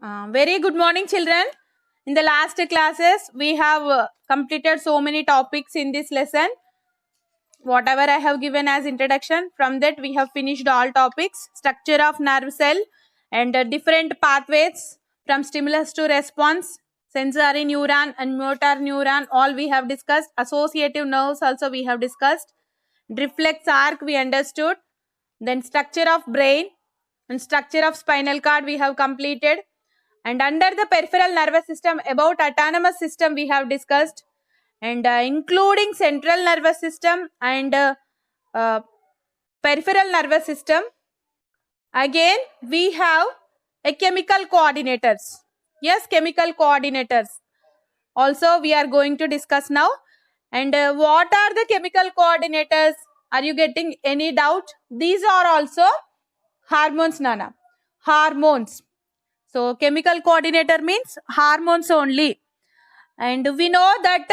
Very good morning, children. In the last classes, we have completed so many topics in this lesson. Whatever I have given as introduction, from that we have finished all topics. Structure of nerve cell and different pathways from stimulus to response, sensory neuron and motor neuron, all we have discussed. Associative nerves also we have discussed. Reflex arc we understood. Then structure of brain and structure of spinal cord we have completed. And under the peripheral nervous system, about autonomous system we have discussed, and including central nervous system and peripheral nervous system. Again, we have a chemical coordinators. Yes, chemical coordinators. Also, we are going to discuss now. And what are the chemical coordinators? Are you getting any doubt? These are also hormones, Nana. Hormones. So, chemical coordinator means hormones only. And we know that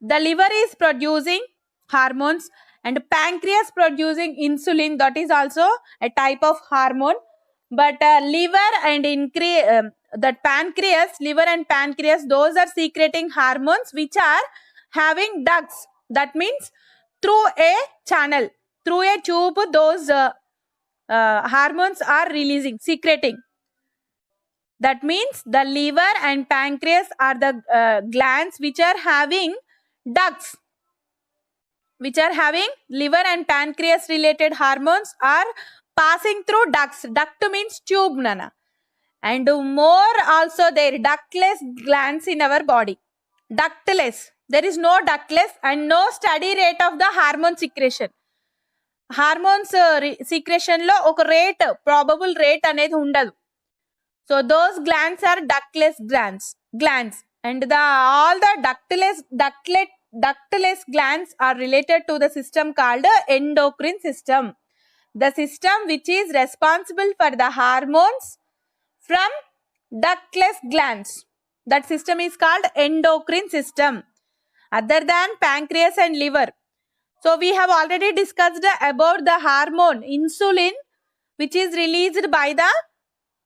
the liver is producing hormones and pancreas producing insulin. That is also a type of hormone. But liver and that pancreas, liver and pancreas, those are secreting hormones which are having ducts. That means through a channel, through a tube, those hormones are releasing, secreting. That means the liver and pancreas are the glands which are having ducts, which are having liver and pancreas related hormones are passing through ducts. Duct means tube, Nana. And more also there ductless glands in our body. Ductless. There is no ductless and no steady rate of the hormone secretion. Hormones secretion lo oka rate, probable rate anedi undadu. So those glands are ductless glands, and all the ductless glands are related to the system called endocrine system. The system which is responsible for the hormones from ductless glands. That system is called endocrine system, other than pancreas and liver. So we have already discussed about the hormone insulin, which is released by the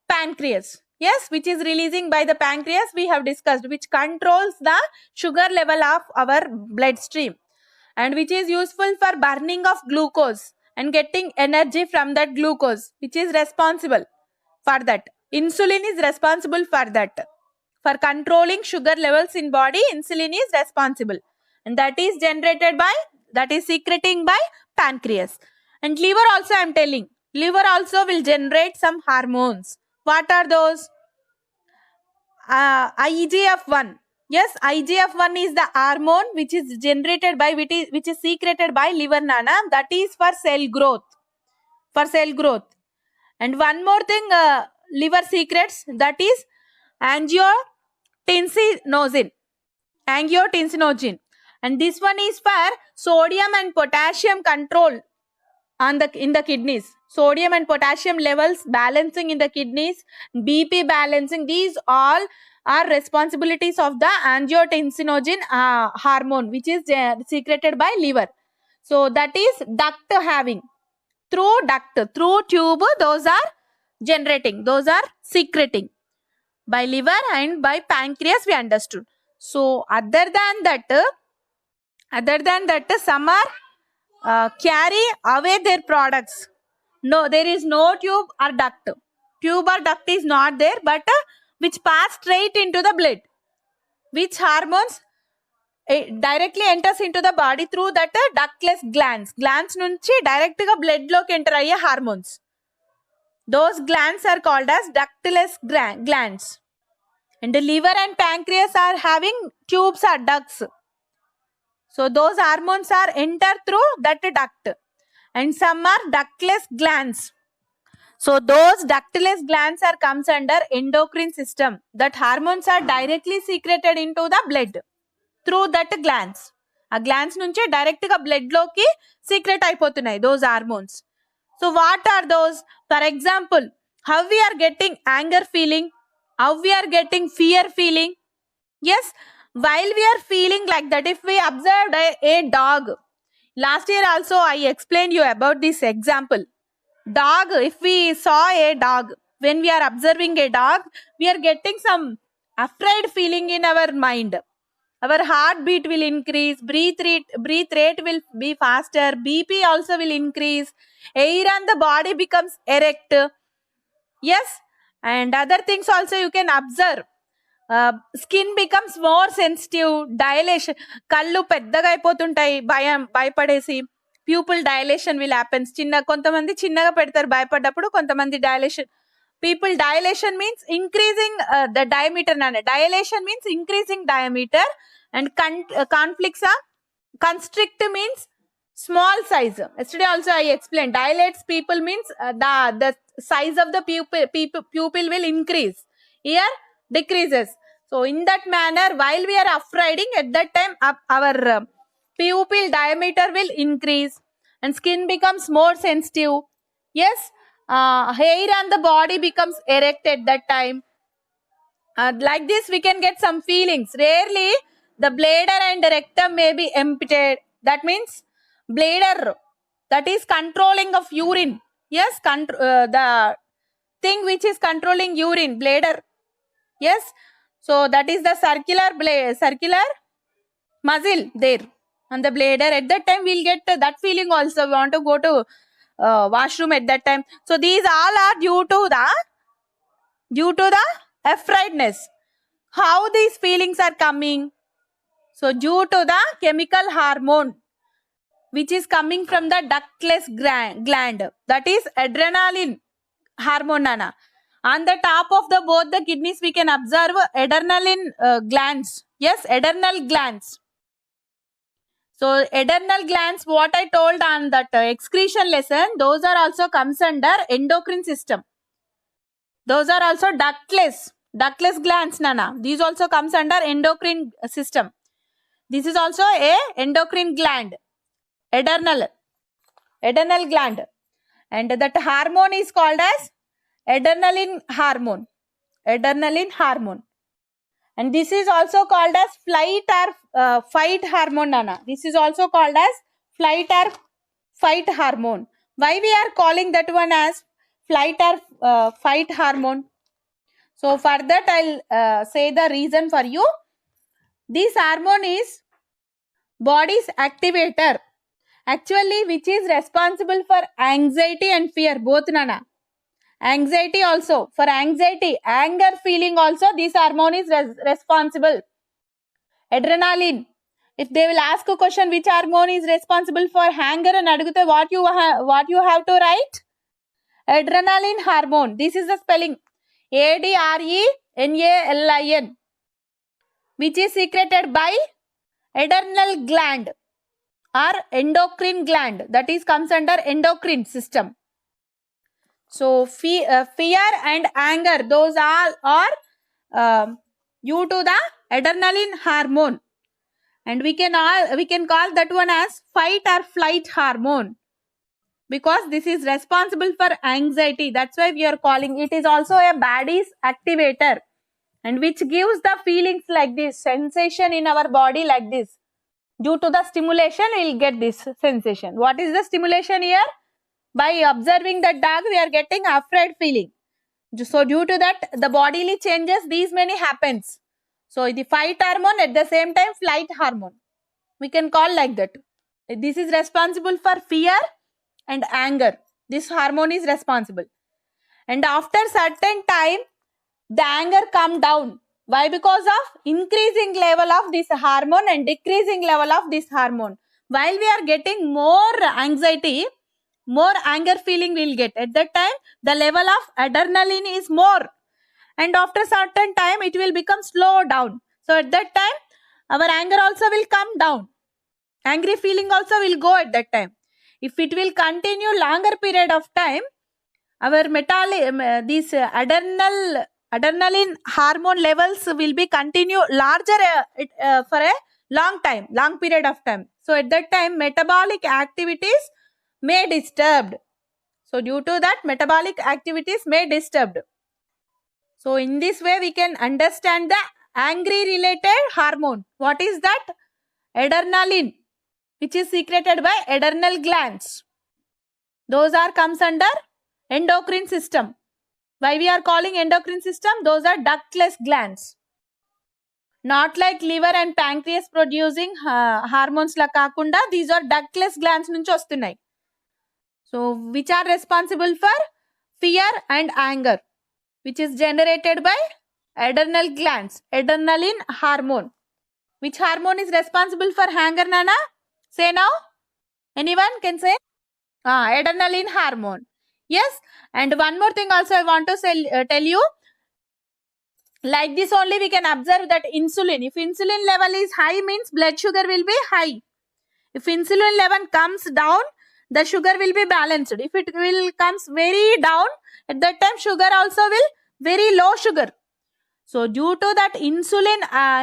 pancreas. Yes, which is releasing by the pancreas we have discussed, which controls the sugar level of our bloodstream and which is useful for burning of glucose and getting energy from that glucose, which is responsible for that. Insulin is responsible for that. For controlling sugar levels in body, insulin is responsible, and that is generated by, that is secreting by pancreas. And liver also, I am telling, liver also will generate some hormones. What are those? IGF-1. Yes, IGF-1 is the hormone which is generated by, which is secreted by liver, Nana. That is for cell growth. For cell growth. And one more thing, liver secrets, that is angiotensinogen. And this one is for sodium and potassium control in the kidneys. Sodium and potassium levels balancing in the kidneys, BP balancing, these all are responsibilities of the angiotensinogen hormone, which is secreted by liver. So that is duct having. Through duct, through tube, those are generating, those are secreting by liver and by pancreas, we understood. So other than that, some are carry away their products. No, there is no tube or duct. Tube or duct is not there, but which pass straight into the blood. Which hormones directly enters into the body through that ductless glands. Glands nunchi direct ga blood loki enter ayye hormones. Those glands are called as ductless glands. And the liver and pancreas are having tubes or ducts. So those hormones are enter through that duct. And some are ductless glands. So those ductless glands are comes under endocrine system. That hormones are directly secreted into the blood through that glands. A glands nunche direct ga blood loki secret అయిపోతున్నాయి those hormones. So what are those? For example, how we are getting anger feeling, how we are getting fear feeling. Yes, while we are feeling like that, if we observed a dog, last year also I explained you about this example. Dog, if we saw a dog, when we are observing a dog, we are getting some afraid feeling in our mind. Our heartbeat will increase, breathe rate will be faster, BP also will increase, air on the body becomes erect. Yes, and other things also you can observe. Skin becomes more sensitive, dilation, కళ్ళు పెద్దగా అయిపోతుంటాయి, భయపడేసి pupil dilation will happen. కొంతమంది చిన్నగా పెడతారు భయపడ్డప్పుడు, కొంతమంది dilation. Pupil dilation means increasing the diameter. Dilation means increasing diameter, and conflicts are constrict means small size. Yesterday also I explained, dilates people means the size of the pupil will increase, here decreases. So in that manner, while we are afraiding, at that time our pupil diameter will increase and skin becomes more sensitive. Yes, hair on the body becomes erect at that time. Like this we can get some feelings. Rarely the bladder and rectum may be emptied. That means bladder, that is controlling of urine. Yes, the thing which is controlling urine, bladder. Yes, so that is the circular muscle there on the bladder. At that time we'll get that feeling also, we want to go to washroom at that time. So these all are due to the afraidness. How these feelings are coming? So due to the chemical hormone which is coming from the ductless gland, that is adrenaline hormone. Nana, on the top of the both the kidneys we can observe adrenaline glands. Yes, adrenal glands. So adrenal glands, what I told on that excretion lesson, those are also comes under endocrine system. Those are also ductless glands, Nana. These also comes under endocrine system. This is also a endocrine gland, adrenal gland, and that hormone is called as adrenaline hormone. And this is also called as flight or fight hormone, Nana. This is also called as flight or fight hormone. Why we are calling that one as flight or fight hormone? So for that I'll say the reason for you. This hormone is body's activator, actually, which is responsible for anxiety and fear, both, Nana. Anxiety also, for anxiety, anger feeling also, this hormone is responsible. Adrenaline, if they will ask a question which hormone is responsible for anger and adugute, what you have to write? Adrenaline hormone. This is the spelling, ADRENALIN, which is secreted by adrenal gland or endocrine gland, that is comes under endocrine system. So fear and anger, those all are due to the adrenaline hormone, and we can call that one as fight or flight hormone, because this is responsible for anxiety. That's why we are calling it. Is also a body's activator, and which gives the feelings like this, sensation in our body like this. Due to the stimulation we will get this sensation. What is the stimulation here? By observing the dog we are getting afraid feeling. So due to that the bodily changes, these many happens. So the fight hormone, at the same time flight hormone, we can call like that. This is responsible for fear and anger. This hormone is responsible, and after certain time the anger come down. Why? Because of increasing level of this hormone and decreasing level of this hormone. While we are getting more anxiety, more anger feeling we'll get. At that time the level of adrenaline is more, and after certain time it will become slow down. So at that time our anger also will come down, angry feeling also will go at that time. If it will continue longer period of time, our this adrenaline hormone levels will be continue larger for a long period of time. So at that time metabolic activities may disturbed. So due to that metabolic activities may disturbed. So in this way we can understand the angry related hormone. What is that? Adrenaline, which is secreted by adrenal glands. Those are comes under endocrine system. Why we are calling endocrine system? Those are ductless glands. Not like liver and pancreas producing hormones la kakunda, these are ductless glands nunchi vastunnai. So which are responsible for fear and anger, which is generated by adrenal glands, adrenaline hormone. Which hormone is responsible for anger, Nana? Say now. Anyone can say? Adrenaline hormone. Yes. And one more thing also I want to tell you. Like this only we can observe that insulin. If insulin level is high means blood sugar will be high. If insulin level comes down, the sugar will be balanced. If it will comes very down, at that time sugar also will very low sugar. So due to that insulin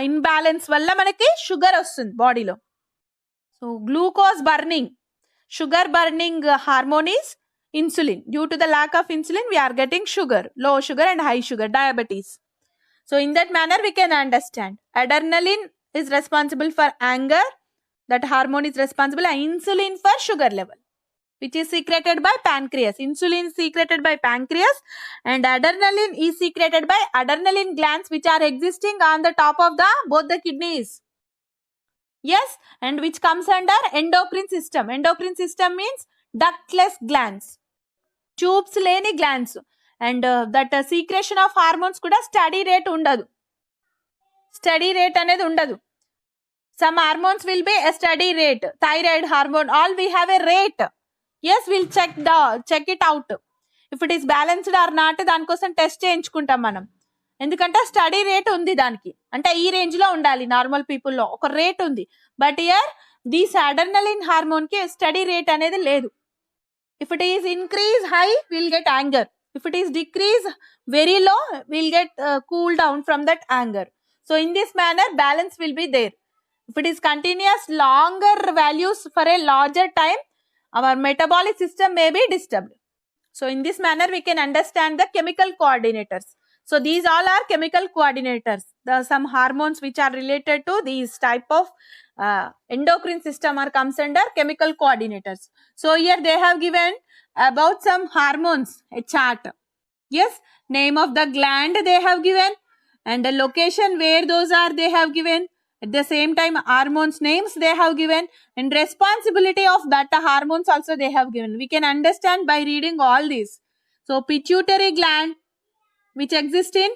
imbalance valla manaki sugar vastundi body lo. So glucose burning, sugar burning hormone is insulin. Due to the lack of insulin, we are getting sugar, low sugar and high sugar, diabetes. So in that manner we can understand. Adrenaline is responsible for anger. That hormone is responsible. Insulin for sugar level, which is secreted by pancreas. Insulin is secreted by pancreas and adrenaline is secreted by adrenaline glands, which are existing on the top of both the kidneys. Yes, and which comes under endocrine system. Endocrine system means ductless glands, tubes leni glands, and that secretion of hormones kuda steady rate undadu. Steady rate anedi undadu. Some hormones will be a steady rate. Thyroid hormone, all we have a rate. Yes, we'll check it out. If it is balanced or not, దానికోసం test చేయించుకుంటాం మనం. ఎందుకంటే study rate ఉంది దానికి, అంటే ఈ range లో ఉండాలి normal people లో ఒక రేట్ ఉంది. But here these adrenaline hormone కి స్టడీ రేట్ అనేది లేదు. If it is increase high will get anger, if it is decrease very low will get cool down from that anger. So in this manner balance will be there. If it is continuous longer values for a larger time, our metabolic system may be disturbed. So in this manner we can understand the chemical coordinators. So these all are chemical coordinators. There are some hormones which are related to these type of endocrine system are comes under chemical coordinators. So here they have given about some hormones, a chart. Yes, name of the gland they have given and the location where those are they have given. At the same time, hormones names they have given and responsibility of that hormones also they have given. We can understand by reading all these. So pituitary gland, which exists in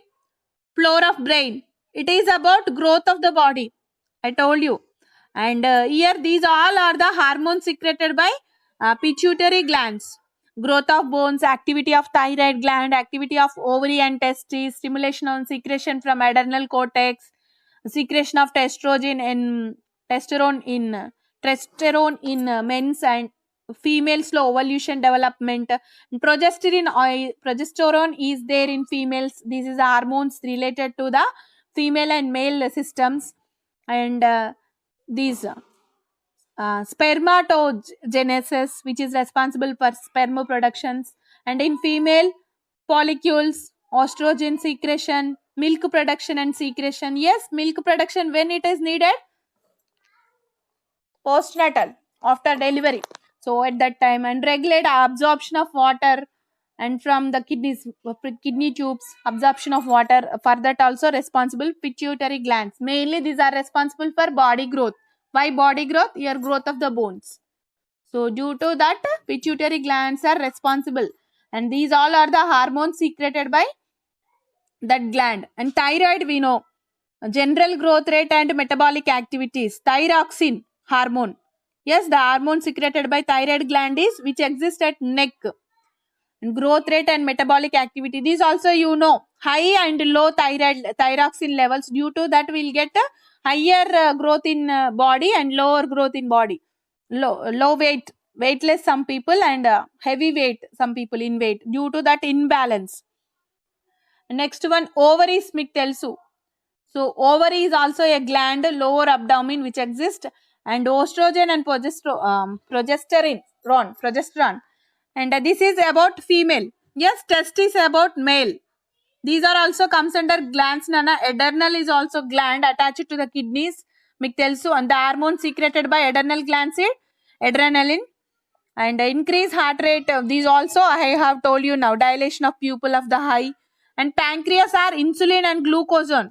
floor of brain. It is about growth of the body. I told you. And here these all are the hormones secreted by pituitary glands. Growth of bones, activity of thyroid gland, activity of ovary and testes, stimulation on secretion from adrenal cortex, secretion of testosterone in men's and females, slow evolution development. Progesterone is there in females. This is hormones related to the female and male systems. And these spermatogenesis, which is responsible for sperm productions, and in female follicles, estrogen secretion, milk production and secretion. Yes, milk production when it is needed? Postnatal, after delivery. So at that time, and regulate absorption of water and from the kidney tubes, absorption of water. For that also responsible pituitary glands. Mainly these are responsible for body growth. Why body growth? Your growth of the bones. So due to that, pituitary glands are responsible, and these all are the hormones secreted by that gland. And thyroid we know, general growth rate and metabolic activities. Thyroxine hormone, yes, the hormone secreted by thyroid gland is which exists at neck. And growth rate and metabolic activity, these also you know, high and low thyroxine levels. Due to that we will get a higher growth in body and lower growth in body. Low weightless some people, and heavy weight some people in weight, due to that imbalance. Next one, ovaries మీకు తెలుసు. So ovary is also a gland, lower abdomen, which exists, and estrogen and progesterone. And this is about female. Yes, testis about male. These are also comes under glands, Nana. Adrenal is also gland attached to the kidneys, మీకు తెలుసు. And the hormone secreted by adrenal glands is adrenaline. and increase heart rate. These also I have told you now, dilation of pupil of the eye. And pancreas are insulin and glucagon.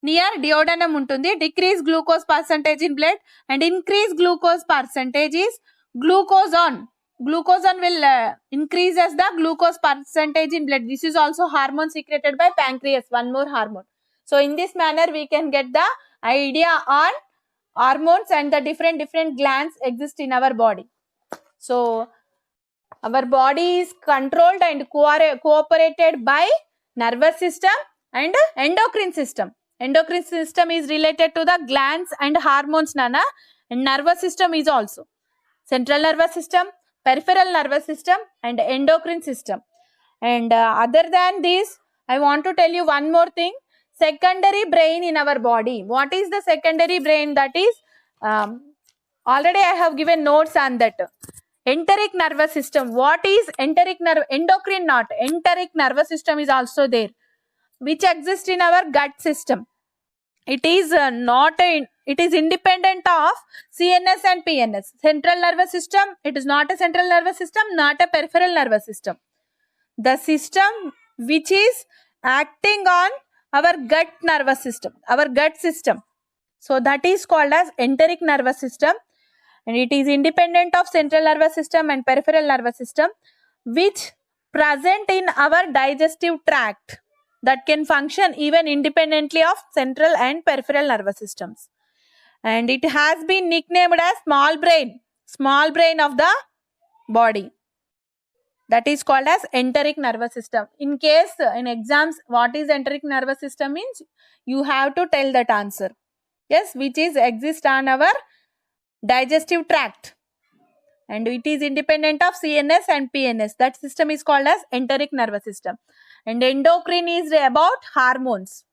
Near duodenum untundi. Decrease glucose percentage in blood and increase glucose percentage is glucagon. Glucagon will increases the glucose percentage in blood. This is also hormone secreted by pancreas, one more hormone. So in this manner we can get the idea on hormones and the different glands exist in our body. So our body is controlled and cooperated by nervous system and endocrine system. Endocrine system is related to the glands and hormones, Nana, and nervous system is also central nervous system, peripheral nervous system and endocrine system. And other than this, I want to tell you one more thing. Secondary brain in our body. What is the secondary brain? That is, already I have given notes on that. Enteric nervous system. What is enteric nerve? Endocrine not. Enteric nervous system is also there, which exists in our gut system. It is it is independent of CNS and PNS. Central nervous system, it is not a central nervous system, not a peripheral nervous system. The system which is acting on our gut nervous system, our gut system. So that is called as enteric nervous system, and it is independent of central nervous system and peripheral nervous system, which present in our digestive tract, that can function even independently of central and peripheral nervous systems. And it has been nicknamed as small brain of the body. That is called as enteric nervous system. In case in exams, what is enteric nervous system means, you have to tell that answer. Yes, which is exist on our digestive tract. And it is independent of CNS and PNS. That system is called as enteric nervous system. And endocrine is about hormones.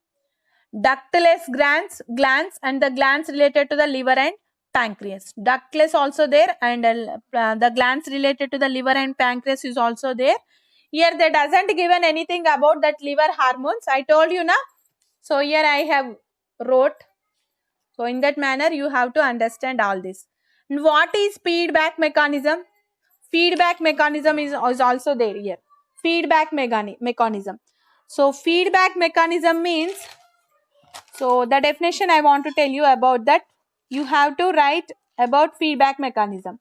Ductless glands and the glands related to the liver and pancreas. Ductless also there, and the glands related to the liver and pancreas is also there. Here they doesn't given anything about that liver hormones. I told you na. So here I have wrote. So in that manner you have to understand all this. And what is feedback mechanism? Feedback mechanism is also there here. Feedback mechanism. So feedback mechanism means, so the definition I want to tell you about that. You have to write about feedback mechanism.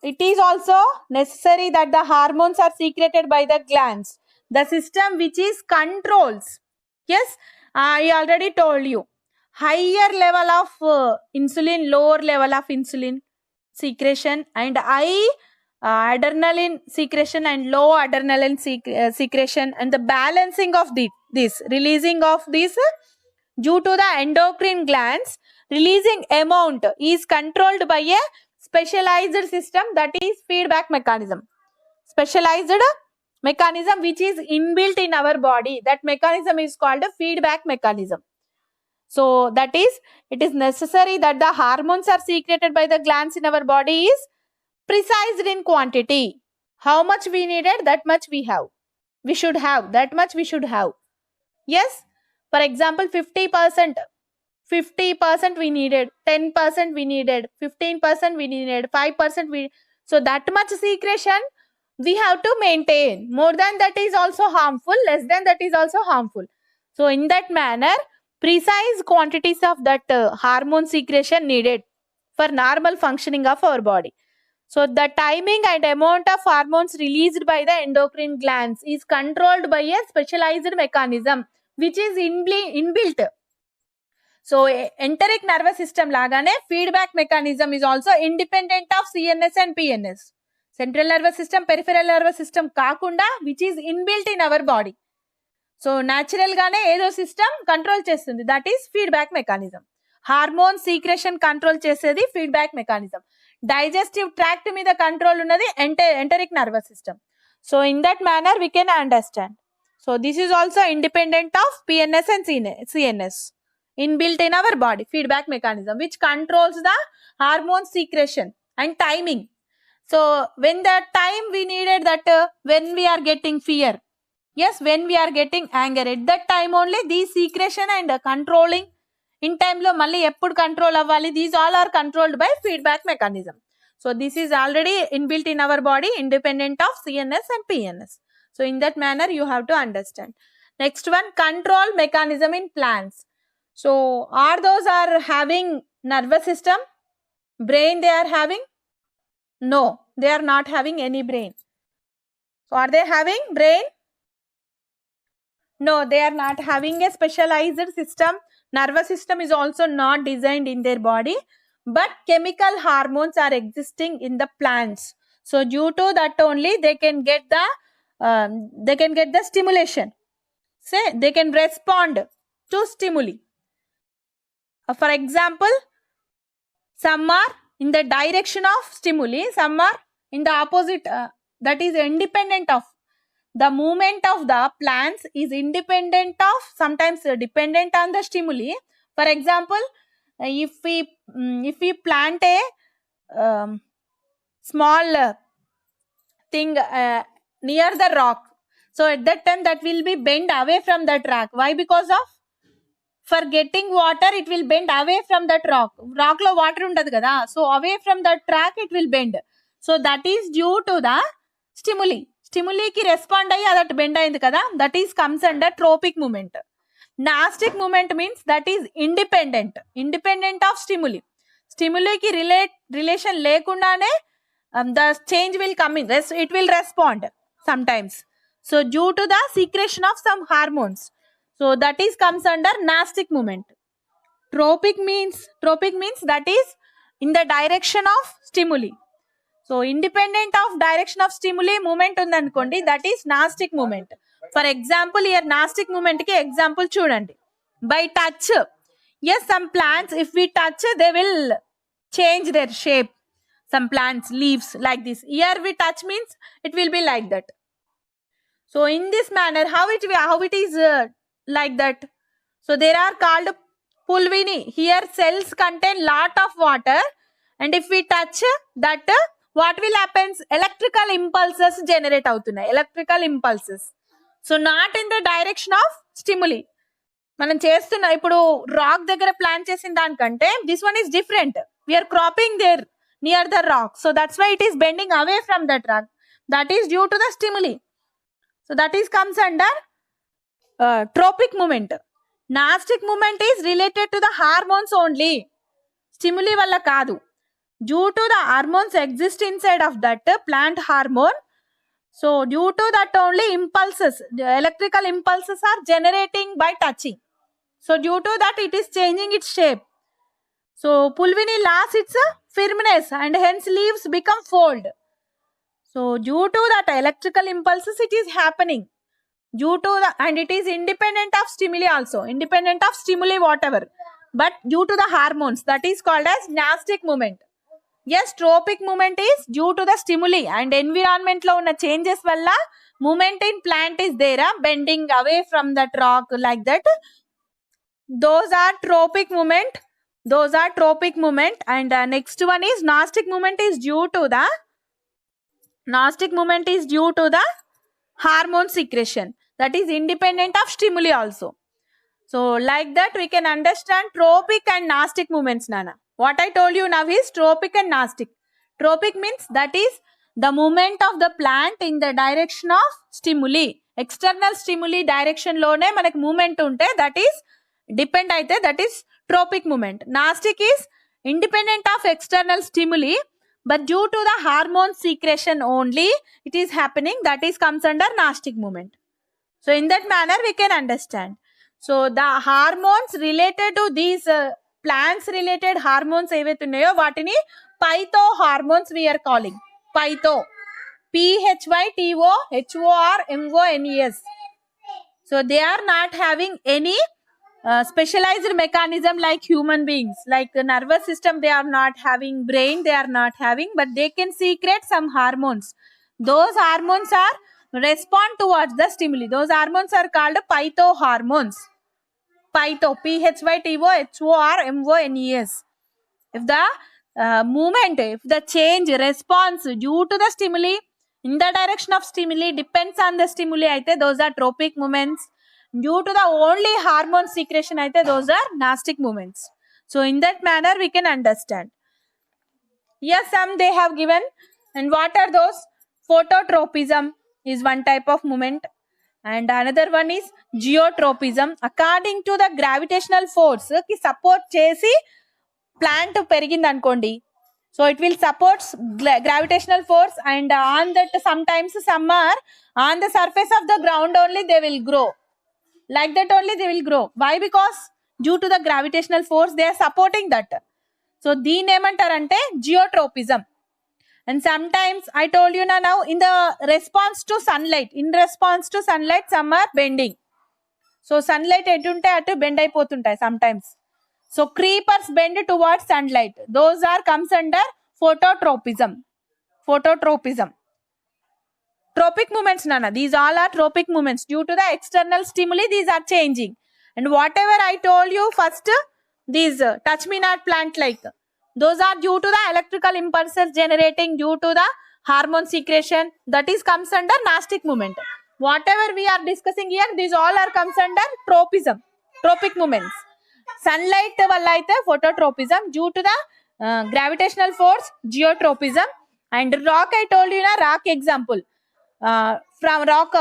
It is also necessary that the hormones are secreted by the glands. The system which is controls. Yes, I already told you. Higher level of insulin, lower level of insulin secretion, and high adrenaline secretion and low adrenaline secretion, and the balancing of this releasing of this due to the endocrine glands, releasing amount is controlled by a specialized system, that is feedback mechanism. Specialized mechanism which is inbuilt in our body. That mechanism is called a feedback mechanism. So that is, it is necessary that the hormones are secreted by the glands in our body is precised in quantity. How much we needed, that much we have. We should have, that much we should have. Yes, for example, 50% we needed, 10% we needed, 15% we needed, 5% we, so that much secretion we have to maintain. More than that is also harmful, less than that is also harmful. So in that manner, precise quantities of that hormone secretion needed for normal functioning of our body. So the timing and amount of hormones released by the endocrine glands is controlled by a specialized mechanism which is inbuilt. So enteric nervous system lagane feedback mechanism is also independent of CNS and PNS. Central nervous system, peripheral nervous system kakunda, which is inbuilt in our body. So natural gane edo system control chestundi, that is feedback mechanism. Hormone secretion control chesedi feedback mechanism. Digestive tract meeda control unnadi enteric nervous system. So in that manner we can understand. So this is also independent of PNS and CNS. Inbuilt in our body, feedback mechanism which controls the hormone secretion and timing. So when the time we needed that when we are getting fear, yes, when we are getting anger, at that time only these secretion and controlling in టైంలో మళ్ళీ ఎప్పుడు control అవ్వాలి, these all are controlled by feedback mechanism. So this is already inbuilt in our body independent of CNS and PNS. So in that manner you have to understand. Next one, control mechanism in plants. So are those are having nervous system, brain they are having? No, they are not having any brain. So are they having brain? No, they are not having a specialized system. Nervous system is also not designed in their body, but chemical hormones are existing in the plants. So due to that only they can get the stimulation. Say they can respond to stimuli. For example, some are in the direction of stimuli, some are in the opposite, that is independent of. The movement of the plants is independent of, sometimes dependent on the stimuli. For example, if we plant a small thing near the rock, so at that time that will be bent away from that rock. Why? Because of for getting water it will bend away from that rock. Rock lo water untadi kada, so away from that track it will bend. So that is due to the stimuli. Stimuli ki respond ayi that bend ayindi kada, that is comes under tropic movement. Nastic movement means that is independent of stimuli. Stimuli ki relation lekundane the change will come in, it will respond sometimes. So due to the secretion of some hormones, so that is comes under nastic movement. Tropic means that is in the direction of stimuli. So independent of direction of stimuli movement undanukondi, that is nastic movement. For example, here nastic movement ki example chudandi. By touch, yes, some plants if we touch they will change their shape. Some plants leaves like this, here we touch means it will be like that. So in this manner how it is like that. So there are called pulvini. Here cells contain lot of water, and if we touch that, what will happen? Electrical impulses generate అవుతున్నాయి, electrical impulses. So not in the direction of stimuli. మనం చేస్తున్న ఇప్పుడు rock దగ్గర plan చేసిన దానికంటే this one is different. We are cropping there near the rock, so that's why it is bending away from that rock. That is due to the stimuli. So that is comes under tropic movement. Nastic movement is related to the hormones only, stimuli valla kaadu. Due to the hormones exist inside of that plant hormone, so due to that only impulses, the electrical impulses are generating by touching. So due to that it is changing its shape. So pulvini lost its firmness and hence leaves become fold. So due to that electrical impulses it is happening. Due to the, and it is independent of stimuli also, independent of stimuli whatever, but due to the hormones, that is called as nastic movement. Yes, tropic movement is due to the stimuli and environment lo unna changes valla movement in plant is there, bending away from that rock like that. Those are tropic movement. And next one is nastic movement is due to the hormone secretion, that is independent of stimuli also. So like that we can understand tropic and nastic movements, Nana. What I told you now is tropic and nastic. Tropic means that is the movement of the plant in the direction of stimuli. External stimuli direction lone manak movement unte, that is depend aithe, that is tropic movement. Nastic is independent of external stimuli, but due to the hormone secretion only it is happening, that is comes under nastic movement. So in that manner we can understand. So the hormones related to these plants related hormones ఏవైతున్నాయో వాటిని phyto hormones we are calling. Phyto, PHYTOHORMONES. So they are not having any specialized mechanism like human beings, like the nervous system they are not having, brain they are not having, but they can secrete some hormones. Those hormones are respond towards the stimuli. Those hormones are called phyto hormones. Phyto, PHYTOHORMONES. If the movement, if the change response due to the stimuli in the direction of stimuli depends on the stimuli aithe, those are tropic movements. Due to the only hormone secretion, those are nastic movements. So in that manner, we can understand. Yes, some they have given. And what are those? Phototropism is one type of movement. And another one is geotropism. According to the gravitational force, ki support chesi plant perigindi ankondi. So it will support gravitational force, and on that sometimes some are on the surface of the ground only they will grow. Like that only they will grow. Why? Because due to the gravitational force they are supporting that. So దీని ఏమంటారంటే geotropism. And sometimes I told you now in the response to sunlight, some are bending. So sunlight ఎటుంటే అటు bend అయిపోతుంటాయి sometimes. So creepers bend towards sunlight. Those are comes under phototropism. Tropic movements, Nana. These all are tropic movements. Due to the external stimuli, these are changing. And whatever I told you first, these touch me not plant like, those are due to the electrical impulses generating due to the hormone secretion. That is comes under nastic movement. Whatever we are discussing here, these all are comes under tropism, tropic movements. Sunlight valla aithe phototropism, due to the gravitational force geotropism. And rock, I told you na, rock example, from rock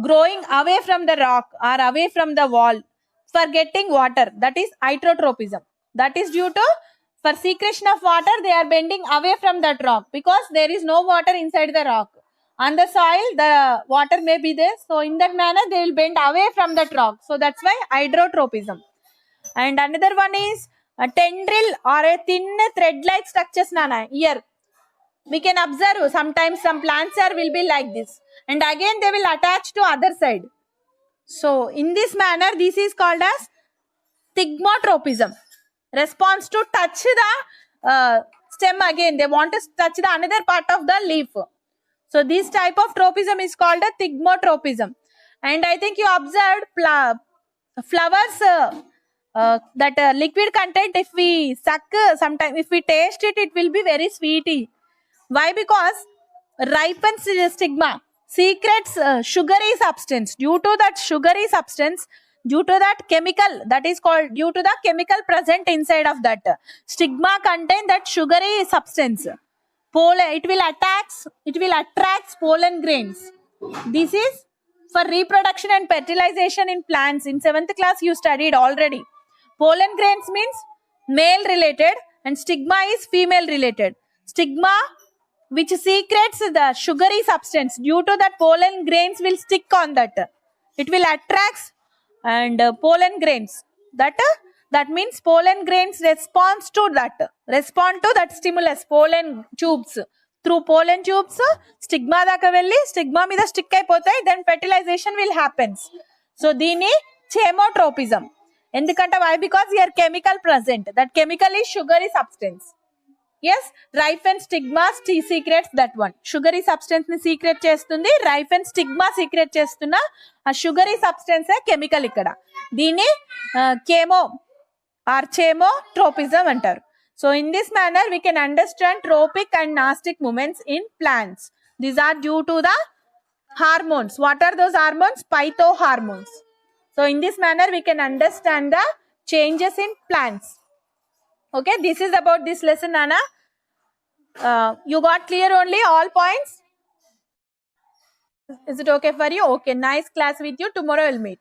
growing away from the rock or away from the wall for getting water, that is heterotropism. That is due to, for secretion of water, they are bending away from that rock because there is no water inside the rock. On the soil, the water may be there. So in that manner, they will bend away from that rock. So that's why hydrotropism. And another one is a tendril or a thin thread-like structures, Nana. Here we can observe sometimes some plants will be like this. And again, they will attach to other side. So in this manner, this is called as thigmotropism. Response to touch the stem again. They want to touch the another part of the leaf. So this type of tropism is called a thigmotropism. And I think you observed flowers, that liquid content, if we suck, sometimes if we taste it, it will be very sweety. Why? Because ripens stigma secretes sugary substance. Due to that sugary substance, due to that chemical, that is called, due to the chemical present inside of that stigma contain that sugary substance. It will attract pollen grains. This is for reproduction and fertilization in plants. In 7th class you studied already. Pollen grains means male related and stigma is female related. Stigma which secretes the sugary substance, due to that pollen grains will stick on that. It will attract and pollen grains. That means pollen grains respond to that stimulus, pollen tubes. Through pollen tubes, stigma daka velli, stigma mida stick అయిపోతాయి, then fertilization will happens. So దీని chemotropism. ఎందుకంటే why? Because here chemical present. That chemical is sugary substance. Yes, ripen stigma secretes that one. Sugary substance ni secrete చేస్తుంది, ripen stigma secrete చేస్తున్న ఆ sugary substance chemical ఇక్కడ. దీని chemo or chemotropism అంటారు. So in this manner we can understand tropic and nastic movements in plants. These are due to the hormones. What are those hormones? Phytohormones. So in this manner we can understand the changes in plants. Okay, this is about this lesson, Anna. You got clear only all points? Is it okay for you? Okay, nice class with you. Tomorrow we'll meet.